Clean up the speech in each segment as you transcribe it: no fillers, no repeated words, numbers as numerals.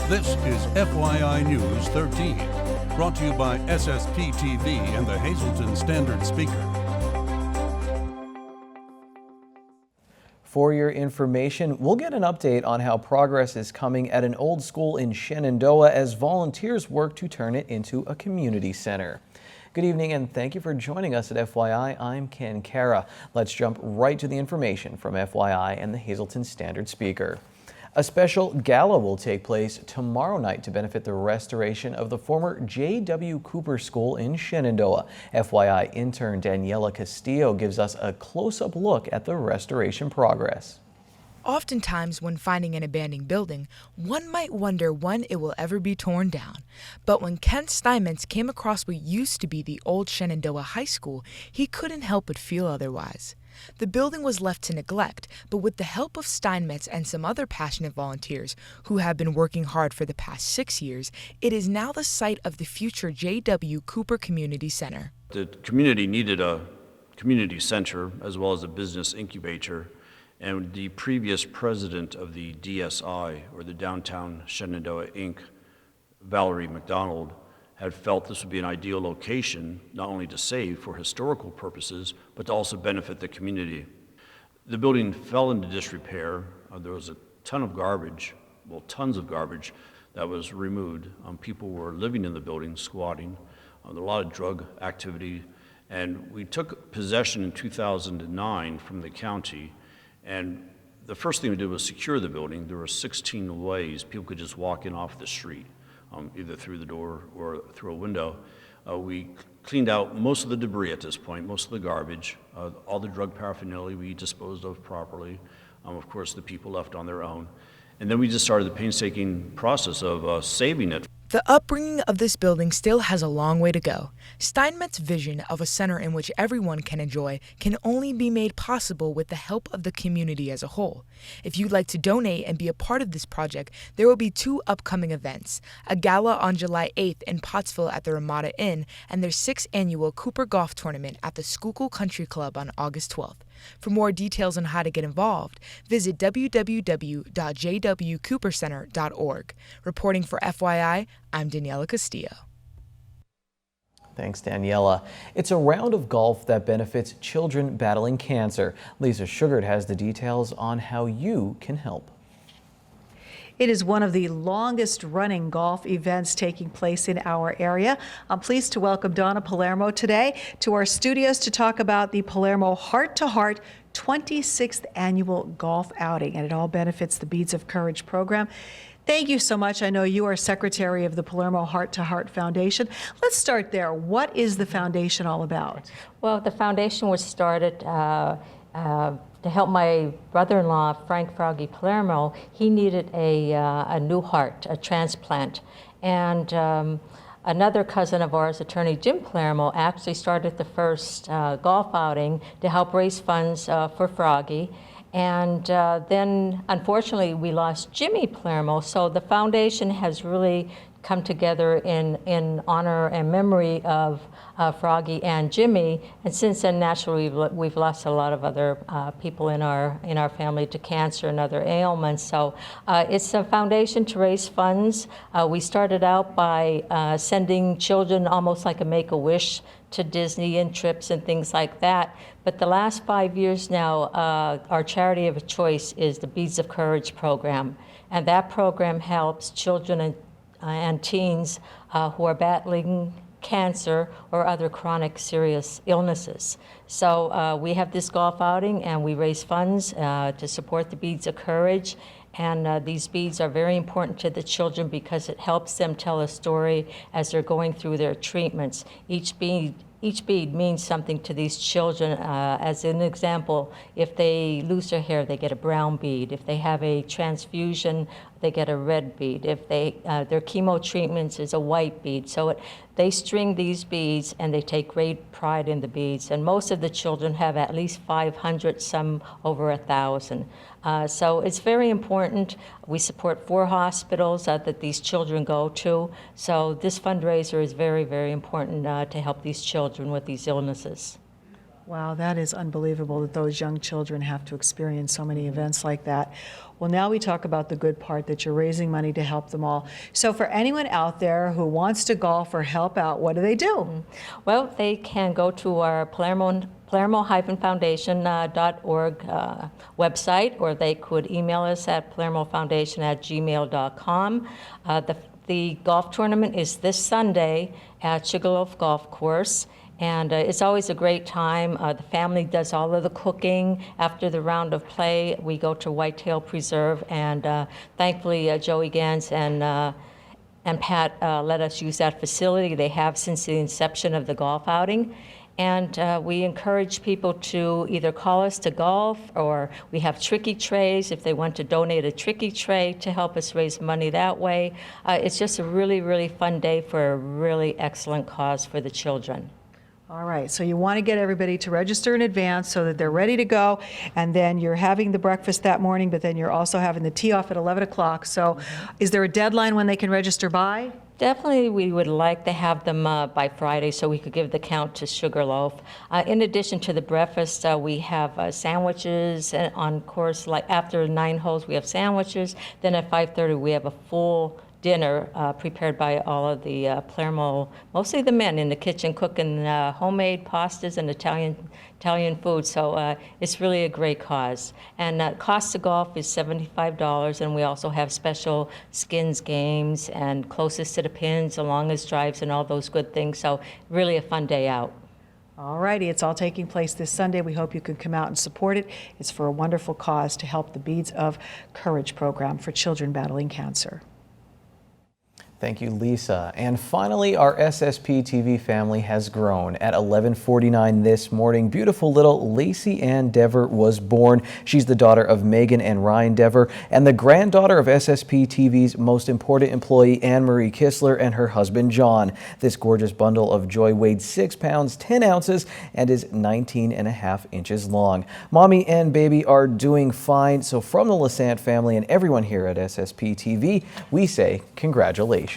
This is FYI News 13, brought to you by SSPTV and the Hazleton Standard Speaker. For your information, we'll get an update on how progress is coming at an old school in Shenandoah as volunteers work to turn it into a community center. Good evening and thank you for joining us at FYI. I'm Ken Kara. Let's jump right to the information from FYI and the Hazleton Standard Speaker. A special gala will take place tomorrow night to benefit the restoration of the former J.W. Cooper School in Shenandoah. FYI intern Daniela Castillo gives us a close-up look at the restoration progress. Oftentimes, when finding an abandoned building, one might wonder when it will ever be torn down. But when Kent Steinmetz came across what used to be the old Shenandoah High School, he couldn't help but feel otherwise. The building was left to neglect, but with the help of Steinmetz and some other passionate volunteers who have been working hard for the past 6 years, it is now the site of the future J.W. Cooper Community Center. The community needed a community center as well as a business incubator, and the previous president of the DSI, or the Downtown Shenandoah Inc., Valerie McDonald, had felt this would be an ideal location not only to save for historical purposes, but to also benefit the community. The building fell into disrepair. There was a ton of garbage, well, tons of garbage that was removed. People were living in the building, squatting. There was a lot of drug activity. And we took possession in 2009 from the county. And the first thing we did was secure the building. There were 16 ways people could just walk in off the street. Either through the door or through a window. We cleaned out most of the debris at this point, most of the garbage, all the drug paraphernalia we disposed of properly. Of course, the people left on their own. And then we just started the painstaking process of saving it. The upbringing of this building still has a long way to go. Steinmetz's vision of a center in which everyone can enjoy can only be made possible with the help of the community as a whole. If you'd like to donate and be a part of this project, there will be 2 upcoming events, a gala on July 8th in Pottsville at the Ramada Inn and their 6th annual Cooper Golf Tournament at the Schuylkill Country Club on August 12th. For more details on how to get involved, visit www.jwcoopercenter.org. Reporting for FYI, I'm Daniela Castillo. Thanks, Daniela. It's a round of golf that benefits children battling cancer. Lisa Sugart has the details on how you can help. It is one of the longest running golf events taking place in our area. I'm pleased to welcome Donna Palermo today to our studios to talk about the Palermo Heart to Heart 26th annual golf outing, and it all benefits the Beads of Courage program. Thank you so much. I know you are secretary of the Palermo Heart to Heart Foundation. Let's start there. What is the foundation all about? Well, the foundation was started to help my brother-in-law, Frank Froggy Palermo. He needed a new heart, a transplant. And another cousin of ours, attorney Jim Palermo, actually started the first golf outing to help raise funds for Froggy. And then, unfortunately, we lost Jimmy Palermo. So the foundation has really come together in honor and memory of Froggy and Jimmy. And since then, naturally, we've lost a lot of other people in our family to cancer and other ailments. So it's a foundation to raise funds. We started out by sending children almost like a Make-A-Wish to Disney and trips and things like that. But the last 5 years now, our charity of choice is the Beads of Courage program. And that program helps children and teens who are battling cancer or other chronic serious illnesses. So we have this golf outing and we raise funds to support the Beads of Courage. And these beads are very important to the children because it helps them tell a story as they're going through their treatments. Each bead means something to these children. As an example, if they lose their hair, they get a brown bead. If they have a transfusion, they get a red bead. If their chemo treatments is a white bead. So they string these beads and they take great pride in the beads. And most of the children have at least 500, some over 1,000. So it's very important. We support 4 hospitals that these children go to. So this fundraiser is very, very important to help these children with these illnesses. Wow, that is unbelievable that those young children have to experience so many events like that. Well, now we talk about the good part, that you're raising money to help them all. So for anyone out there who wants to golf or help out, what do they do? Well, they can go to our Palermo-foundation.org website, or they could email us at palermofoundation@gmail.com. The golf tournament is this Sunday at Sugarloaf Golf Course. And it's always a great time. The family does all of the cooking. After the round of play, we go to Whitetail Preserve, and thankfully Joey Gans and Pat let us use that facility. They have since the inception of the golf outing. And we encourage people to either call us to golf, or we have tricky trays if they want to donate a tricky tray to help us raise money that way. It's just a really, really fun day for a really excellent cause for the children. All right, so you want to get everybody to register in advance so that they're ready to go, and then you're having the breakfast that morning, but then you're also having the tee off at 11 o'clock. So is there a deadline when they can register by? Definitely, we would like to have them by Friday so we could give the count to Sugarloaf. In addition to the breakfast, we have sandwiches, and on course, like after 9 holes, we have sandwiches. Then at 5:30, we have a full dinner prepared by all of the Palermo, mostly the men in the kitchen, cooking homemade pastas and Italian food. So it's really a great cause. And cost of golf is $75, and we also have special skins games and closest to the pins, the longest drives, and all those good things. So really a fun day out. All righty, it's all taking place this Sunday. We hope you can come out and support it. It's for a wonderful cause to help the Beads of Courage program for children battling cancer. Thank you, Lisa. And finally, our SSPTV family has grown. At 11:49 this morning, beautiful little Lacey Ann Dever was born. She's the daughter of Megan and Ryan Dever and the granddaughter of SSPTV's most important employee, Anne Marie Kistler, and her husband, John. This gorgeous bundle of joy weighed 6 pounds, 10 ounces, and is 19.5 inches long. Mommy and baby are doing fine. So from the Lasant family and everyone here at SSPTV, we say congratulations.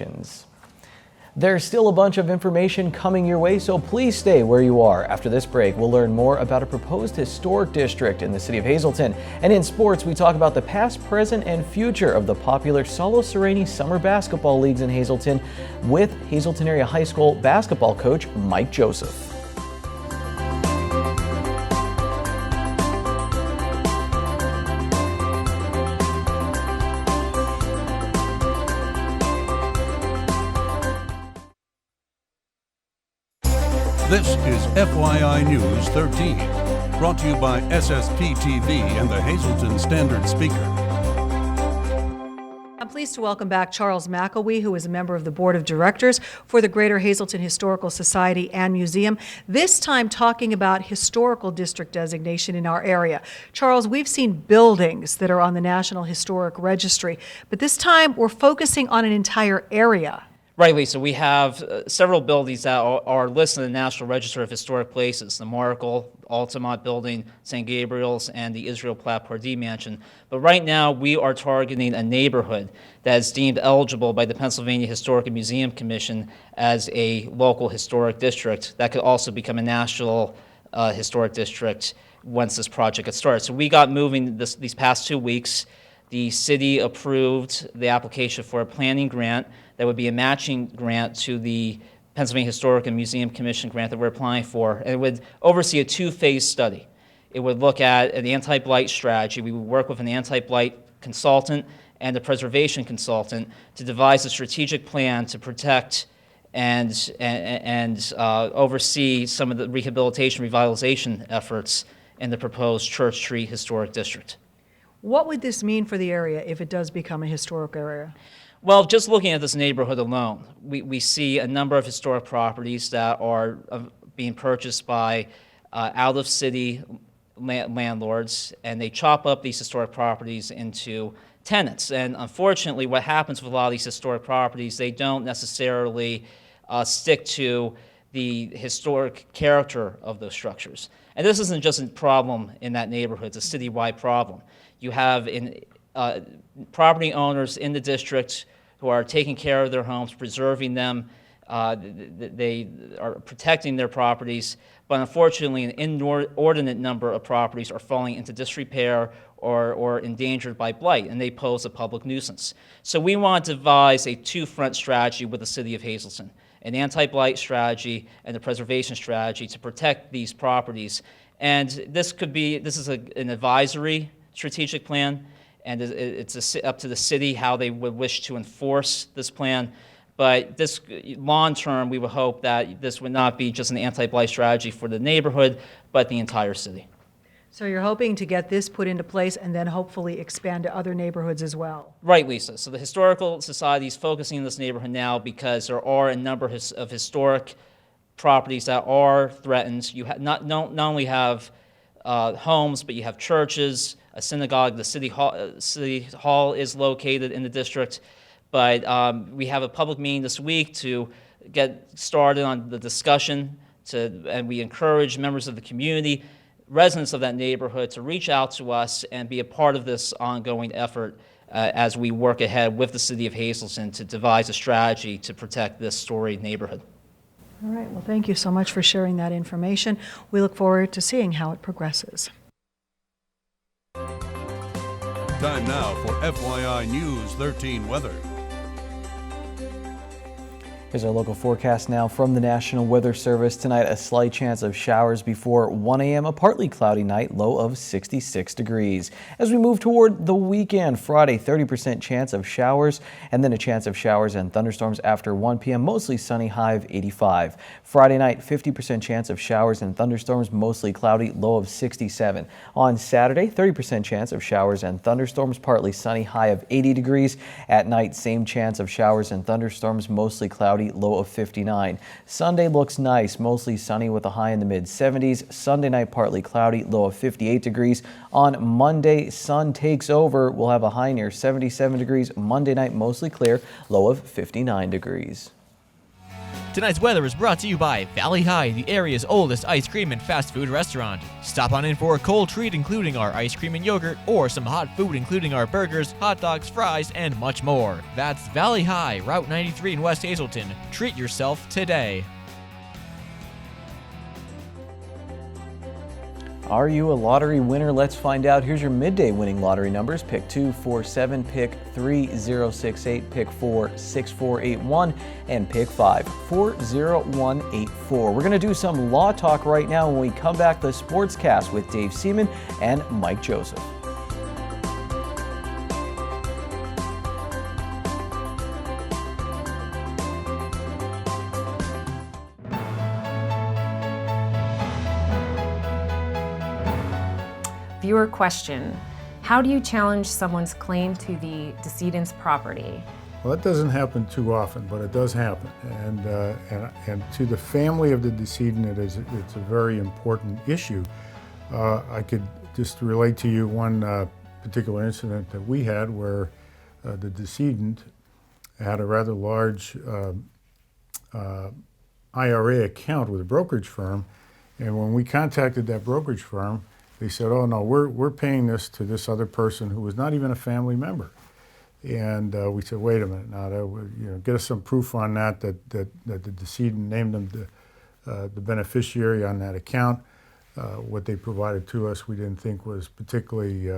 There's still a bunch of information coming your way, so please stay where you are. After this break, we'll learn more about a proposed historic district in the city of Hazleton. And in sports, we talk about the past, present, and future of the popular Solo Sereni summer basketball leagues in Hazleton with Hazleton Area High School basketball coach Mike Joseph. This is FYI News 13, brought to you by SSPTV and the Hazleton Standard Speaker. I'm pleased to welcome back Charles McElwee, who is a member of the Board of Directors for the Greater Hazleton Historical Society and Museum, this time talking about historical district designation in our area. Charles, we've seen buildings that are on the National Historic Registry, but this time we're focusing on an entire area. Right, Lisa. We have several buildings that are listed in the National Register of Historic Places, the Markle, Altamont Building, St. Gabriel's, and the Israel Platt Pardee Mansion. But right now, we are targeting a neighborhood that is deemed eligible by the Pennsylvania Historic and Museum Commission as a local historic district that could also become a national historic district once this project gets started. So we got moving these past 2 weeks. The city approved the application for a planning grant that would be a matching grant to the Pennsylvania Historic and Museum Commission grant that we're applying for. And it would oversee a 2-phase study. It would look at an anti-blight strategy. We would work with an anti-blight consultant and a preservation consultant to devise a strategic plan to protect and oversee some of the rehabilitation revitalization efforts in the proposed Church Street Historic District. What would this mean for the area if it does become a historic area? Well, just looking at this neighborhood alone, we see a number of historic properties that are being purchased by out-of-city landlords, and they chop up these historic properties into tenants. And unfortunately, what happens with a lot of these historic properties, they don't necessarily stick to the historic character of those structures. And this isn't just a problem in that neighborhood, it's a citywide problem. You have property owners in the district who are taking care of their homes, preserving them, They are protecting their properties, but unfortunately, an inordinate number of properties are falling into disrepair or endangered by blight, and they pose a public nuisance. So we want to devise a two-front strategy with the City of Hazleton, an anti-blight strategy and a preservation strategy to protect these properties. And this is an advisory strategic plan, and it's up to the city how they would wish to enforce this plan. But this long term, we would hope that this would not be just an anti-blight strategy for the neighborhood, but the entire city. So you're hoping to get this put into place and then hopefully expand to other neighborhoods as well? Right, Lisa. So the Historical Society is focusing on this neighborhood now because there are a number of historic properties that are threatened. You not only have homes, but you have churches, a synagogue. The city hall is located in the district. But we have a public meeting this week to get started on the discussion, and we encourage members of the community, residents of that neighborhood, to reach out to us and be a part of this ongoing effort as we work ahead with the City of Hazleton to devise a strategy to protect this storied neighborhood. All right, well, thank you so much for sharing that information. We look forward to seeing how it progresses. Time now for FYI News 13 weather. Here's our local forecast now from the National Weather Service. Tonight, a slight chance of showers before 1 a.m., a partly cloudy night, low of 66 degrees. As we move toward the weekend, Friday, 30% chance of showers, and then a chance of showers and thunderstorms after 1 p.m., mostly sunny, high of 85. Friday night, 50% chance of showers and thunderstorms, mostly cloudy, low of 67. On Saturday, 30% chance of showers and thunderstorms, partly sunny, high of 80 degrees. At night, same chance of showers and thunderstorms, mostly cloudy, low of 59. Sunday looks nice, mostly sunny with a high in the mid-70s. Sunday night, partly cloudy, low of 58 degrees. On Monday, sun takes over. We'll have a high near 77 degrees. Monday night, mostly clear, low of 59 degrees. Tonight's weather is brought to you by Valley High, the area's oldest ice cream and fast food restaurant. Stop on in for a cold treat including our ice cream and yogurt, or some hot food including our burgers, hot dogs, fries, and much more. That's Valley High, Route 93 in West Hazleton. Treat yourself today. Are you a lottery winner? Let's find out. Here's your midday winning lottery numbers. Pick 247, pick 3068, pick 46481, and pick 54184. We're going to do some law talk right now. When we come back, the Sportscast with Dave Seaman and Mike Joseph. Viewer question: how do you challenge someone's claim to the decedent's property? Well, that doesn't happen too often, but it does happen. And to the family of the decedent, it's a very important issue. I could just relate to you one particular incident that we had where the decedent had a rather large IRA account with a brokerage firm, and when we contacted that brokerage firm, they said, "Oh no, we're paying this to this other person who was not even a family member." And we said, "Wait a minute, now, get us some proof on that the decedent named them the beneficiary on that account." What they provided to us, we didn't think was particularly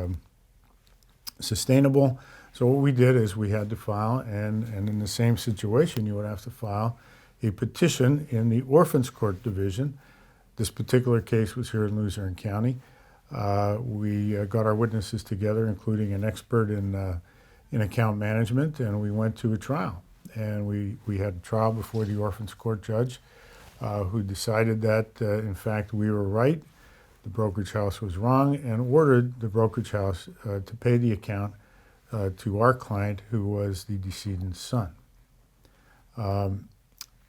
sustainable. So what we did is we had to file, and in the same situation, you would have to file a petition in the Orphans Court Division. This particular case was here in Luzerne County. We got our witnesses together, including an expert in account management, and we went to a trial. And we had a trial before the Orphans Court judge, who decided that, in fact, we were right, the brokerage house was wrong, and ordered the brokerage house to pay the account to our client, who was the decedent's son.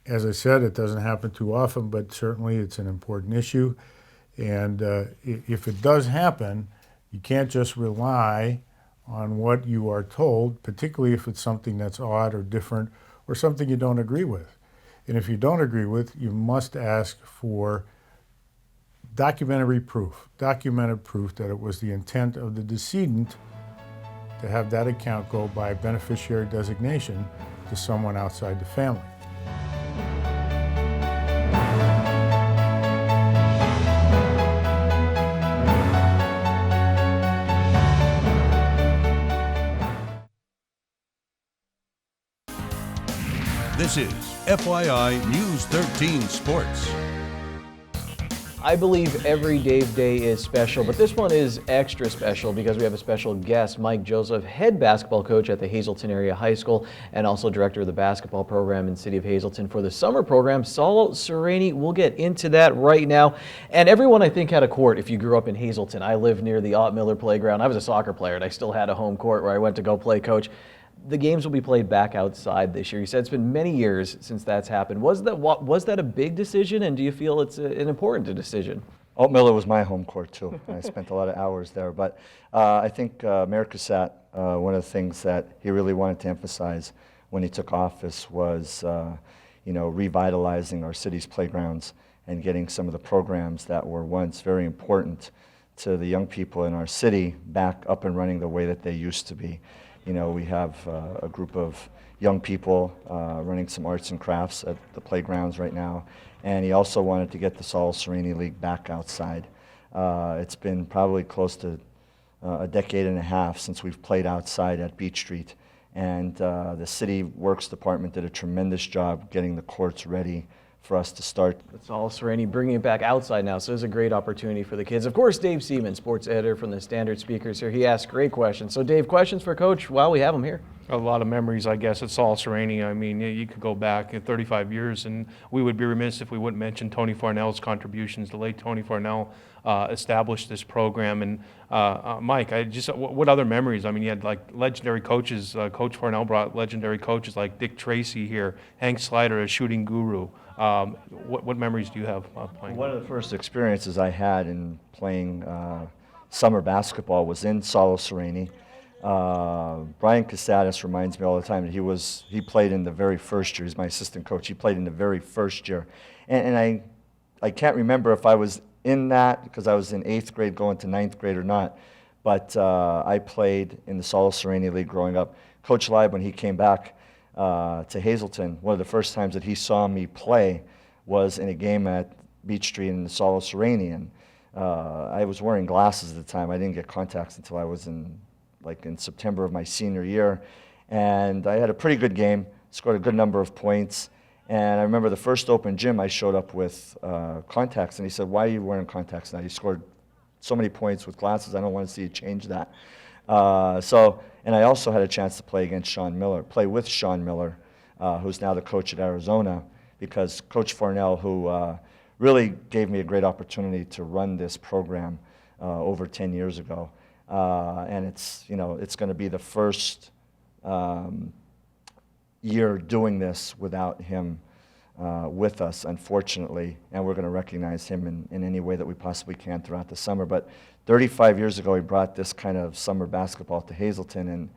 As I said, it doesn't happen too often, but certainly it's an important issue. And if it does happen, you can't just rely on what you are told, particularly if it's something that's odd or different or something you don't agree with. And if you don't agree with, you must ask for documented proof that it was the intent of the decedent to have that account go by beneficiary designation to someone outside the family. This is FYI News 13 Sports. I believe every Dave Day is special, but this one is extra special because we have a special guest, Mike Joseph, head basketball coach at the Hazleton Area High School and also director of the basketball program in the City of Hazleton for the summer program. Saul Sereni, we'll get into that right now. And everyone, I think, had a court if you grew up in Hazleton. I lived near the Ott Miller playground. I was a soccer player, and I still had a home court where I went to go play coach. The games will be played back outside this year. You said it's been many years since that's happened. Was that a big decision, and do you feel it's an important decision? Alt Miller was my home court too. I spent a lot of hours there. But I think Mayor Cassatt, one of the things that he really wanted to emphasize when he took office was, revitalizing our city's playgrounds and getting some of the programs that were once very important to the young people in our city back up and running the way that they used to be. We have a group of young people running some arts and crafts at the playgrounds right now, and he also wanted to get the Saul Sereni League back outside. It's been probably close to a decade and a half since we've played outside at Beach Street, and the City Works Department did a tremendous job getting the courts ready for us to start. It's Saul Sereni bringing it back outside now, so it's a great opportunity for the kids. Of course, Dave Seaman, sports editor from the Standard Speakers here. He asked great questions. So Dave, questions for Coach while we have him here? A lot of memories, I guess, at Saul Sereni. I mean, you could go back 35 years, and we would be remiss if we wouldn't mention Tony Farnell's contributions. The late Tony Farnell established this program. And Mike, what other memories? I mean, you had like legendary coaches. Coach Farnell brought legendary coaches like Dick Tracy here, Hank Slider, a shooting guru. What memories do you have playing? One of the first experiences I had in playing summer basketball was in Saul Sereni. Brian Cassatt reminds me all the time that he played in the very first year. He's my assistant coach. He played in the very first year. And I can't remember if I was in that because I was in 8th grade going to 9th grade or not. But I played in the Saul Sereni League growing up. Coach Leib, when he came back to Hazleton, one of the first times that he saw me play was in a game at Beach Street in the Saul Sereni. And I was wearing glasses at the time. I didn't get contacts until I was in September of my senior year, and I had a pretty good game, scored a good number of points, and I remember the first open gym I showed up with contacts, and he said, "Why are you wearing contacts now? You scored so many points with glasses, I don't want to see you change that." And I also had a chance to play with Sean Miller, who's now the coach at Arizona, because Coach Farnell, who really gave me a great opportunity to run this program over 10 years ago. And it's going to be the first year doing this without him with us, unfortunately, and we're going to recognize him in any way that we possibly can throughout the summer. But 35 years ago, he brought this kind of summer basketball to Hazleton, and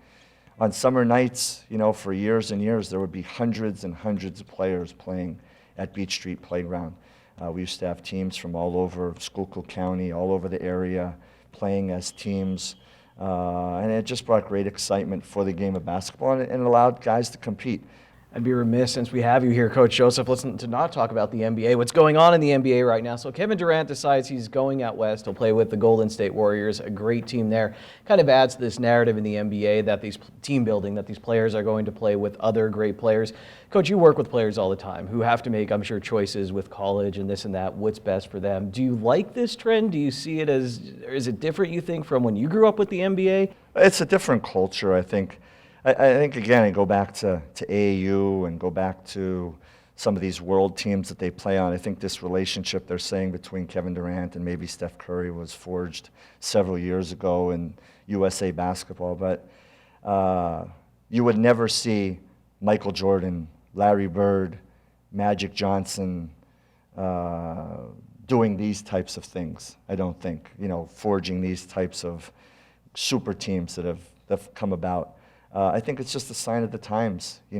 on summer nights, for years and years, there would be hundreds and hundreds of players playing at Beach Street Playground. We used to have teams from all over Schuylkill County, all over the area, playing as teams, and it just brought great excitement for the game of basketball, and it allowed guys to compete. I'd be remiss, since we have you here, Coach Joseph, to not talk about the NBA. What's going on in the NBA right now? So Kevin Durant decides he's going out west. He'll play with the Golden State Warriors, a great team there. Kind of adds to this narrative in the NBA that these team building, that these players are going to play with other great players. Coach, you work with players all the time who have to make, I'm sure, choices with college and this and that, what's best for them. Do you like this trend? Do you see it as, or is it different, you think, from when you grew up with the NBA? It's a different culture, I think. I think, again, I go back to AAU and go back to some of these world teams that they play on. I think this relationship they're saying between Kevin Durant and maybe Steph Curry was forged several years ago in USA basketball. But you would never see Michael Jordan, Larry Bird, Magic Johnson doing these types of things, I don't think. Forging these types of super teams that have come about. I think it's just a sign of the times. The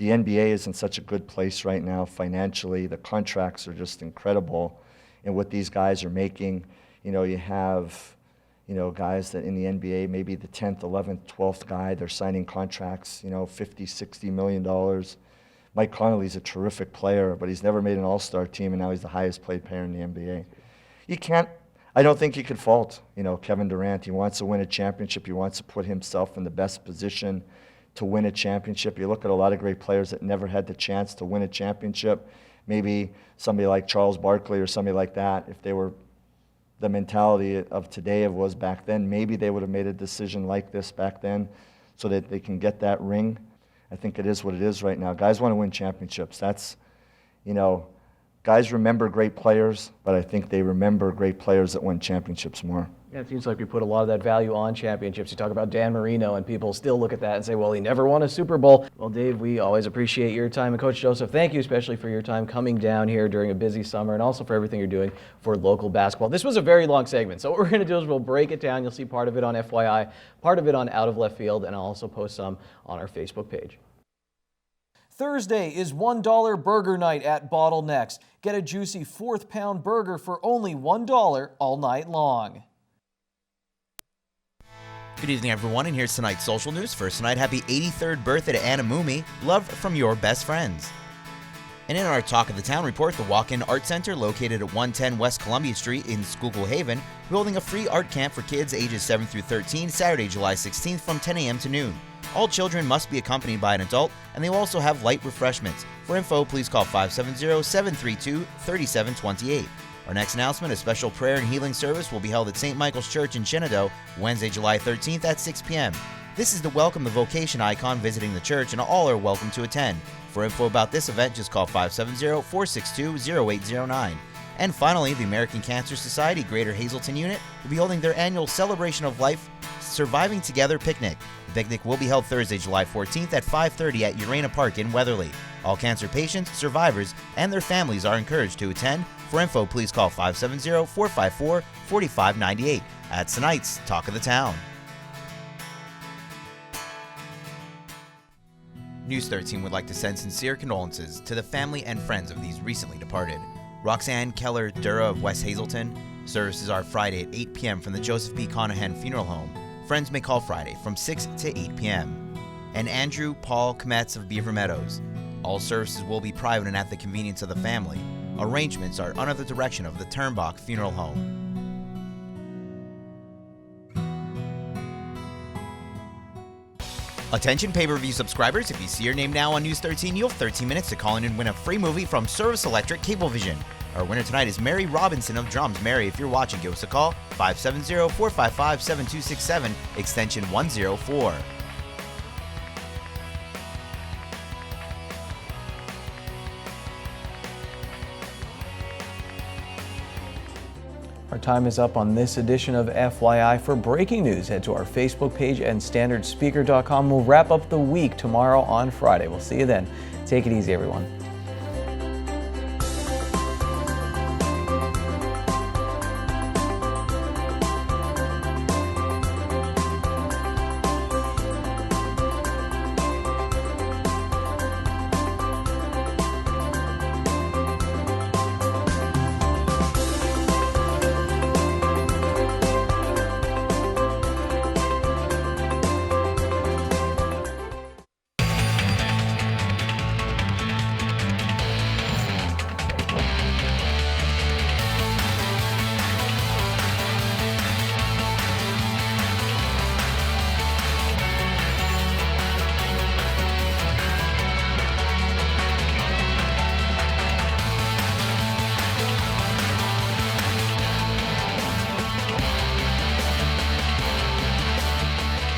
NBA is in such a good place right now financially. The contracts are just incredible in what these guys are making. You have, guys that in the NBA, maybe the 10th, 11th, 12th guy, they're signing contracts, $50, $60 million. Mike Conley's a terrific player, but he's never made an all-star team, and now he's the highest paid player in the NBA. I don't think he could fault, Kevin Durant. He wants to win a championship. He wants to put himself in the best position to win a championship. You look at a lot of great players that never had the chance to win a championship. Maybe somebody like Charles Barkley or somebody like that, if they were the mentality of today of was back then, maybe they would have made a decision like this back then so that they can get that ring. I think it is what it is right now. Guys want to win championships. That's, you know, guys remember great players, but I think they remember great players that win championships more. Yeah, it seems like we put a lot of that value on championships. You talk about Dan Marino, and people still look at that and say, well, he never won a Super Bowl. Well, Dave, we always appreciate your time. And Coach Joseph, thank you especially for your time coming down here during a busy summer and also for everything you're doing for local basketball. This was a very long segment, so what we're going to do is we'll break it down. You'll see part of it on FYI, part of it on Out of Left Field, and I'll also post some on our Facebook page. Thursday is $1 burger night at Bottlenecks. Get a juicy 4th pound burger for only $1 all night long. Good evening, everyone, and here's tonight's social news. First tonight, happy 83rd birthday to Anna Mumi. Love from your best friends. And in our Talk of the Town report, the Walk-In Art Center, located at 110 West Columbia Street in Schuylkill Haven, holding a free art camp for kids ages 7 through 13, Saturday, July 16th from 10 a.m. to noon. All children must be accompanied by an adult, and they will also have light refreshments. For info, please call 570-732-3728. Our next announcement, a special prayer and healing service will be held at St. Michael's Church in Shenandoah, Wednesday, July 13th at 6 p.m. This is to welcome the vocation icon visiting the church, and all are welcome to attend. For info about this event, just call 570-462-0809. And finally, the American Cancer Society Greater Hazleton Unit will be holding their annual Celebration of Life Surviving Together picnic. The picnic will be held Thursday, July 14th at 5:30 at Urana Park in Weatherly. All cancer patients, survivors, and their families are encouraged to attend. For info, please call 570-454-4598. That's tonight's Talk of the Town. News 13 would like to send sincere condolences to the family and friends of these recently departed. Roxanne Keller Dura of West Hazleton. Services are Friday at 8 p.m. from the Joseph P. Conahan Funeral Home. Friends may call Friday from 6 to 8 p.m. And Andrew Paul Kmetz of Beaver Meadows. All services will be private and at the convenience of the family. Arrangements are under the direction of the Turnbach Funeral Home. Attention pay-per-view subscribers, if you see your name now on News 13, you'll have 13 minutes to call in and win a free movie from Service Electric Cablevision. Our winner tonight is Mary Robinson of Drums. Mary, if you're watching, give us a call, 570-455-7267, extension 104. Our time is up on this edition of FYI. For breaking news, head to our Facebook page and standardspeaker.com. We'll wrap up the week tomorrow on Friday. We'll see you then. Take it easy, everyone.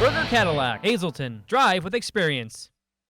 Burger Cadillac, Hazleton, drive with experience.